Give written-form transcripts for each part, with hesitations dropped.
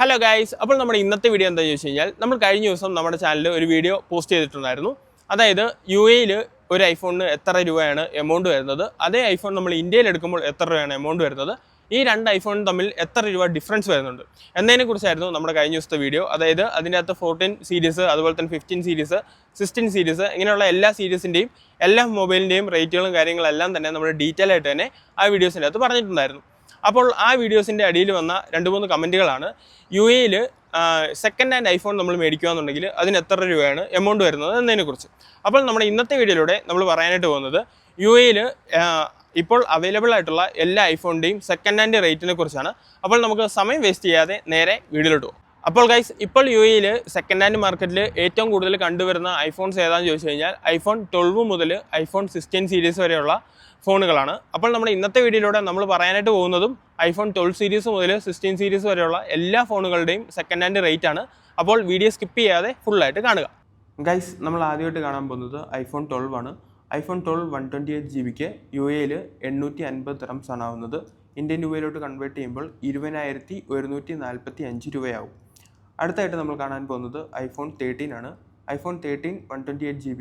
Hello guys, അപ്പോൾ നമ്മുടെ ഇന്നത്തെ വീഡിയോ എന്താണെന്ന് ചോദിച്ചു കഴിഞ്ഞാൽ നമ്മൾ കഴിഞ്ഞ ദിവസം നമ്മുടെ ചാനലിൽ ഒരു വീഡിയോ പോസ്റ്റ് ചെയ്തിട്ടുണ്ടായിരുന്നു. അതായത് യു എയിൽ ഒരു ഐഫോണിന് എത്ര രൂപയാണ് എമൗണ്ട് വരുന്നത്, അതേ ഐഫോൺ നമ്മൾ ഇന്ത്യയിൽ എടുക്കുമ്പോൾ എത്ര രൂപയാണ് എമൗണ്ട് വരുന്നത്, ഈ രണ്ട് ഐഫോണും തമ്മിൽ എത്ര രൂപ ഡിഫറൻസ് വരുന്നുണ്ട് എന്നതിനെക്കുറിച്ചായിരുന്നു നമ്മുടെ കഴിഞ്ഞ ദിവസത്തെ വീഡിയോ. അതായത് അതിൻ്റെ അകത്ത് 14 സീരീസ്, അതുപോലെ തന്നെ 15 സീരീസ്, 16 സീരീസ്, ഇങ്ങനെയുള്ള എല്ലാ സീരീസിൻ്റെയും എല്ലാ മൊബൈലിൻ്റെയും റേറ്റുകളും കാര്യങ്ങളെല്ലാം തന്നെ നമ്മൾ ഡീറ്റെയിൽ ആയിട്ട് തന്നെ ആ വീഡിയോസിൻ്റെ അകത്ത് പറഞ്ഞിട്ടുണ്ടായിരുന്നു. അപ്പോൾ ആ വീഡിയോസിൻ്റെ അടിയിൽ വന്ന 2-3 കമൻറ്റുകളാണ് യു എയിൽ സെക്കൻഡ് ഹാൻഡ് ഐഫോൺ നമ്മൾ മേടിക്കുകയെന്നുണ്ടെങ്കിൽ അതിന് എത്ര രൂപയാണ് എമൗണ്ട് വരുന്നത് എന്നതിനെക്കുറിച്ച്. അപ്പോൾ നമ്മുടെ ഇന്നത്തെ വീഡിയോയിലൂടെ നമ്മൾ പറയാനായിട്ട് പോകുന്നത് യു എയിൽ ഇപ്പോൾ അവൈലബിൾ ആയിട്ടുള്ള എല്ലാ ഐഫോണിൻ്റെയും സെക്കൻഡ് ഹാൻഡ് റേറ്റിനെ കുറിച്ചാണ്. അപ്പോൾ നമുക്ക് സമയം വേസ്റ്റ് ചെയ്യാതെ നേരെ വീഡിയോയിലോട്ട് പോകും. അപ്പോൾ ഗൈസ്, ഇപ്പോൾ യു എയിൽ സെക്കൻഡ് ഹാൻഡ് മാർക്കറ്റിൽ ഏറ്റവും കൂടുതൽ കണ്ടുവരുന്ന ഐഫോൺസ് ഏതാണെന്ന് ചോദിച്ചു കഴിഞ്ഞാൽ ഐഫോൺ 12 മുതൽ ഐഫോൺ 16 സീരീസ് വരെയുള്ള ഫോണുകളാണ്. അപ്പോൾ നമ്മുടെ ഇന്നത്തെ വീഡിയോയിലൂടെ നമ്മൾ പറയാനായിട്ട് പോകുന്നതും ഐഫോൺ 12 സീരീസ് മുതൽ 16 സീരീസ് വരെയുള്ള എല്ലാ ഫോണുകളുടെയും സെക്കൻഡ് ഹാൻഡ് റേറ്റ് ആണ്. അപ്പോൾ വീഡിയോ സ്കിപ്പ് ചെയ്യാതെ ഫുള്ളായിട്ട് കാണുക. ഗൈസ്, നമ്മൾ ആദ്യമായിട്ട് കാണാൻ പോകുന്നത് ഐഫോൺ 12 ആണ്. ഐഫോൺ 12 128 GB യു എയിൽ 850 ദിർഹംസ് ആണ് ആവുന്നത്. ഇന്ത്യൻ രൂപയിലോട്ട് കൺവേർട്ട് ചെയ്യുമ്പോൾ 20,145 രൂപയാവും. അടുത്തായിട്ട് നമ്മൾ കാണാൻ പോകുന്നത് ഐഫോൺ 13 ആണ്. ഐഫോൺ 13 128 GB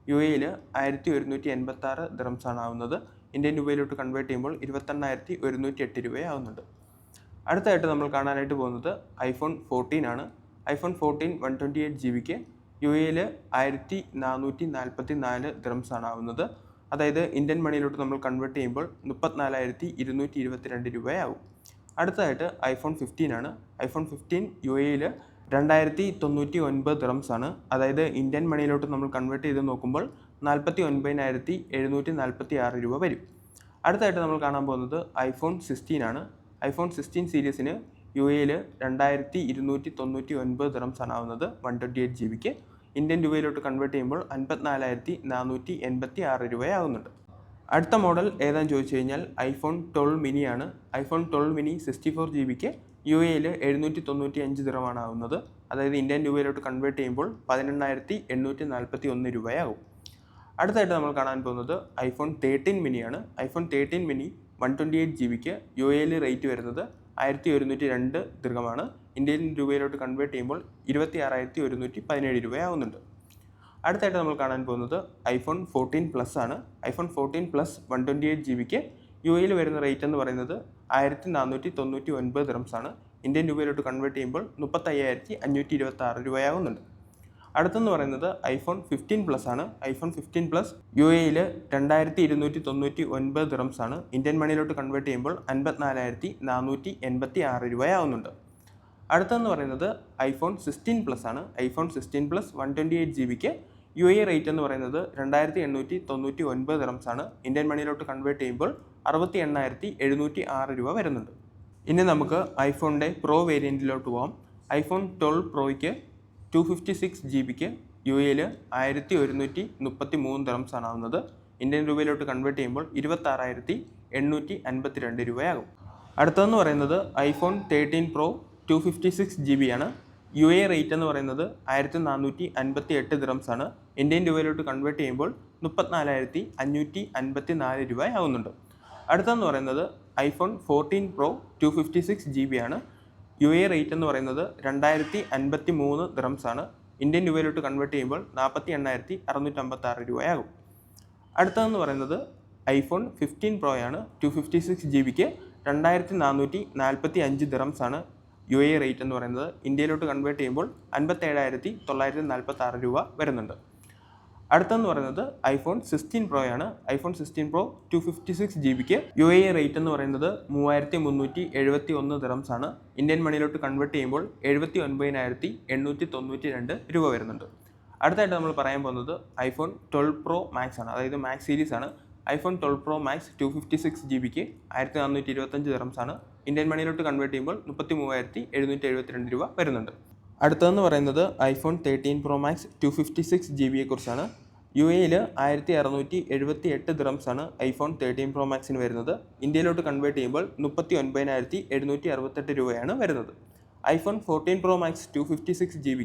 യു എയിൽ 1186 ദിർഹംസ് ആണ് ആവുന്നത്. ഇന്ത്യൻ രൂപയിലോട്ട് കൺവേർട്ട് ചെയ്യുമ്പോൾ 21,108 രൂപയാവുന്നുണ്ട്. അടുത്തായിട്ട് നമ്മൾ കാണാനായിട്ട് പോകുന്നത് ഐഫോൺ 14 ആണ്. ഐഫോൺ 14 128 GB യു എയിൽ 1444 ദിർഹംസ് ആണ് ആവുന്നത്. അതായത് ഇന്ത്യൻ മണിയിലോട്ട് നമ്മൾ കൺവേർട്ട് ചെയ്യുമ്പോൾ 34,222 രൂപയാവും. അടുത്തതായിട്ട് ഐഫോൺ 15 ആണ്. ഐഫോൺ 15 യു എയിൽ 2099 ദിർഹംസ് ആണ്. അതായത് ഇന്ത്യൻ മണിയിലോട്ട് നമ്മൾ കൺവേർട്ട് ചെയ്ത് നോക്കുമ്പോൾ 49,746 രൂപ വരും. അടുത്തായിട്ട് നമ്മൾ കാണാൻ പോകുന്നത് ഐഫോൺ 16 ആണ്. ഐഫോൺ 16 സീരീസിന് യു എയിൽ 2299 ദിർഹംസ് ആണ് ആവുന്നത് 128 GB. ഇന്ത്യൻ രൂപയിലോട്ട് കൺവേർട്ട് ചെയ്യുമ്പോൾ 54,486 രൂപയാവുന്നുണ്ട്. അടുത്ത മോഡൽ ഏതാണെന്ന് ചോദിച്ചു കഴിഞ്ഞാൽ ഐഫോൺ 12 മിനി ആണ്. ഐഫോൺ 12 മിനി 64 GB യു എയിൽ 795 ദിർഹമാണ് ആവുന്നത്. അതായത് ഇന്ത്യൻ രൂപയിലോട്ട് കൺവേർട്ട് ചെയ്യുമ്പോൾ 18,841 രൂപയാകും. അടുത്തായിട്ട് നമ്മൾ കാണാൻ പോകുന്നത് ഐഫോൺ 13 മിനി ആണ്. ഐഫോൺ 13 മിനി 128 GB യു എയിൽ റേറ്റ് വരുന്നത് 1102 ദിർഹമാണ്. ഇന്ത്യൻ രൂപയിലോട്ട് കൺവേർട്ട് ചെയ്യുമ്പോൾ 26,117 രൂപയാവുന്നുണ്ട്. അടുത്തായിട്ട് നമ്മൾ കാണാൻ പോകുന്നത് ഐഫോൺ 14 പ്ലസ് ആണ്. ഐഫോൺ 14 പ്ലസ് 128 GB യു എയിൽ വരുന്ന റേറ്റ് എന്ന് പറയുന്നത് 1499 ദിർഹംസ് ആണ്. ഇന്ത്യൻ രൂപയിലോട്ട് കൺവേർട്ട് ചെയ്യുമ്പോൾ 35,526 രൂപയാവുന്നുണ്ട്. അടുത്തെന്ന് പറയുന്നത് ഐഫോൺ 15 പ്ലസ് ആണ്. ഐഫോൺ 15 പ്ലസ് യു എയിൽ 2299 ദിർഹംസ് ആണ്. ഇന്ത്യൻ മണിയിലോട്ട് കൺവേർട്ട് ചെയ്യുമ്പോൾ 54,486 രൂപയാവുന്നുണ്ട്. അടുത്തെന്ന് പറയുന്നത് ഐഫോൺ 16 പ്ലസ് ആണ്. IPhone 16 plus 128 GB U A rate എന്ന് പറയുന്നത് 2899 ദിർഹംസ് ആണ്. ഇന്ത്യൻ മണിയിലോട്ട് കൺവേർട്ട് ചെയ്യുമ്പോൾ 68,706 രൂപ വരുന്നുണ്ട്. ഇനി നമുക്ക് ഐഫോണിൻ്റെ പ്രോ വേരിയൻറ്റിലോട്ട് പോകാം. ഐഫോൺ 12 പ്രോയ്ക്ക് 256 GB യു എയിൽ 1133 ദിർഹംസ് ആണ് ആവുന്നത്. ഇന്ത്യൻ രൂപയിലോട്ട് കൺവേർട്ട് ചെയ്യുമ്പോൾ 26,852 രൂപയാകും. അടുത്തതെന്ന് പറയുന്നത് ഐഫോൺ 13 പ്രോ 256 GB ആണ്. യു എ റേറ്റ് എന്ന് പറയുന്നത് 1458 ദിർഹംസ് ആണ്. ഇന്ത്യൻ രൂപയിലോട്ട് കൺവേർട്ട് ചെയ്യുമ്പോൾ 34,554 രൂപയാവുന്നുണ്ട്. അടുത്തെന്ന് പറയുന്നത് ഐഫോൺ 14 പ്രോ 256 GB ആണ്. യു എ റേറ്റ് എന്ന് പറയുന്നത് 2053 ദിർഹംസ് ആണ്. ഇന്ത്യൻ രൂപയിലോട്ട് കൺവേർട്ട് ചെയ്യുമ്പോൾ 48,656 രൂപയാകും. അടുത്തതെന്ന് പറയുന്നത് ഐഫോൺ 15 പ്രോ ആണ്. 256 GB 2445 ദിർഹംസ് ആണ് യു എ റേറ്റ് എന്ന് പറയുന്നത്. ഇന്ത്യയിലോട്ട് കൺവേർട്ട് ചെയ്യുമ്പോൾ 57,946 രൂപ വരുന്നുണ്ട്. അടുത്തെന്ന് പറയുന്നത് ഐഫോൺ 16 പ്രോ ആണ്. IPhone 16 pro 256 GB U A rate എന്ന് പറയുന്നത് 3371 ദിർഹംസ് ആണ്. ഇന്ത്യൻ മണിയിലോട്ട് കൺവേർട്ട് ചെയ്യുമ്പോൾ 79,892 രൂപ വരുന്നുണ്ട്. അടുത്തായിട്ട് നമ്മൾ പറയാൻ പോകുന്നത് ഐഫോൺ 12 പ്രോ മാക്സ് ആണ്. അതായത് മാക്സ് സീരീസ് ആണ്. IPhone 12 pro max 256 GB 1425 dirhams ആണ്. ഇന്ത്യൻ മണിയിലോട്ട് കൺവേർട്ട് ചെയ്യുമ്പോൾ 33,772 രൂപ വരുന്നുണ്ട്. അടുത്തതെന്ന് പറയുന്നത് ഐഫോൺ 13 പ്രോ മാക്സ് 256 GB കുറിച്ചാണ്. യു എയിൽ 1678 ദിർഹംസ് ആണ് ഐഫോൺ 13 പ്രോ മാക്സിന് വരുന്നത്. ഇന്ത്യയിലോട്ട് കൺവേർട്ട് ചെയ്യുമ്പോൾ 39,768 രൂപയാണ് വരുന്നത്. IPhone 14 pro max 256 GB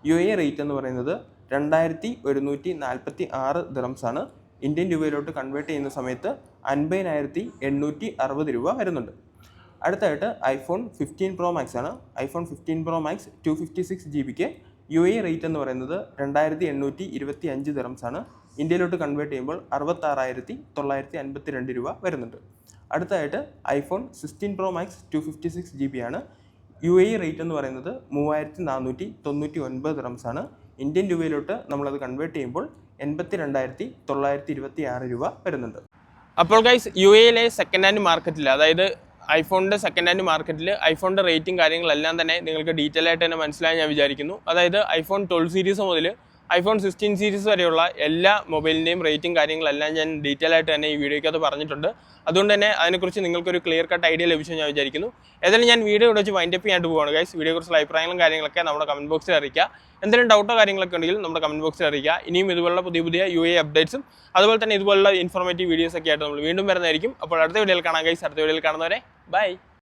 U A rate എന്ന് പറയുന്നത് 2146 ദിർഹംസ് ആണ്. ഇന്ത്യൻ രൂപയിലോട്ട് കൺവേർട്ട് ചെയ്യുന്ന സമയത്ത് 50,860 രൂപ വരുന്നുണ്ട്. അടുത്തായിട്ട് ഐഫോൺ 15 Pro Max ആണ്. IPhone 15 Pro Max 256 GB UAE rate എന്ന് പറയുന്നത് 2825 ദിറംസ് ആണ്. ഇന്ത്യയിലോട്ട് കൺവേർട്ട് ചെയ്യുമ്പോൾ 66,952 രൂപ വരുന്നുണ്ട്. അടുത്തായിട്ട് ഐഫോൺ 16 Pro Max 256 GB ആണ്. UAE റേറ്റ് എന്ന് പറയുന്നത് 3499 ദിറംസ് ആണ്. ഇന്ത്യൻ രൂപയിലോട്ട് നമ്മളത് കൺവേർട്ട് ചെയ്യുമ്പോൾ 82,926 രൂപ വരുന്നുണ്ട്. അപ്പോൾ ഗൈസ് UAEയിലെ സെക്കൻഡ് ഹാൻഡ് മാർക്കറ്റിൽ, അതായത് ഐഫോണിൻ്റെ സെക്കൻഡ് ഹാൻഡ് മാർക്കറ്റിൽ ഐഫോണിൻ്റെ റേറ്റിംഗ് കാര്യങ്ങളെല്ലാം തന്നെ നിങ്ങൾക്ക് ഡീറ്റെയിൽ ആയിട്ട് തന്നെ മനസ്സിലായി ഞാൻ വിചാരിക്കുന്നു. അതായത് ഐഫോൺ 12 സീരീസ് മുതൽ ഐഫോൺ 16 സീരീസ് വരെയുള്ള എല്ലാ മൊബൈലിൻ്റെയും റേറ്റിംഗ് കാര്യങ്ങളെല്ലാം ഞാൻ ഡീറ്റെയിൽ ആയിട്ട് തന്നെ ഈ വീഡിയോയ്ക്കകത്ത് പറഞ്ഞിട്ടുണ്ട്. അതുകൊണ്ട് തന്നെ അതിനെക്കുറിച്ച് നിങ്ങൾക്കൊരു ക്ലിയർ കട്ട് ഐഡിയ ലഭിച്ചു ഞാൻ വിചാരിക്കുന്നു. ഏതായാലും ഞാൻ വീഡിയോ ഇവിടെ വെച്ച് വൈൻഡപ്പ് ചെയ്യാനായിട്ട് പോവുകയാണ് ഗൈസ്. വീഡിയോയെക്കുറിച്ചുള്ള അഭിപ്രായങ്ങളും കാര്യങ്ങളൊക്കെ നമ്മുടെ കമൻറ്റ് ബോക്സിൽ അറിയിക്കുക. എന്തെങ്കിലും ഡൗട്ടോ കാര്യങ്ങളൊക്കെ ഉണ്ടെങ്കിൽ നമ്മുടെ കമൻറ്റ് ബോക്സിൽ അറിയിക്കുക. ഇനിയും ഇതുപോലുള്ള പുതിയ UAE അപ്ഡേറ്റ്സും അതുപോലെ തന്നെ ഇതുപോലുള്ള ഇൻഫോർമേറ്റീവ് വീഡിയോസൊക്കെ ആയിട്ട് നമ്മൾ വീണ്ടും വരുന്നതായിരിക്കും. അപ്പോൾ അടുത്ത വീഡിയോയിൽ കാണാം ഗൈസ്. അടുത്ത വീഡിയോയിൽ കാണുന്നവരെ ബൈ.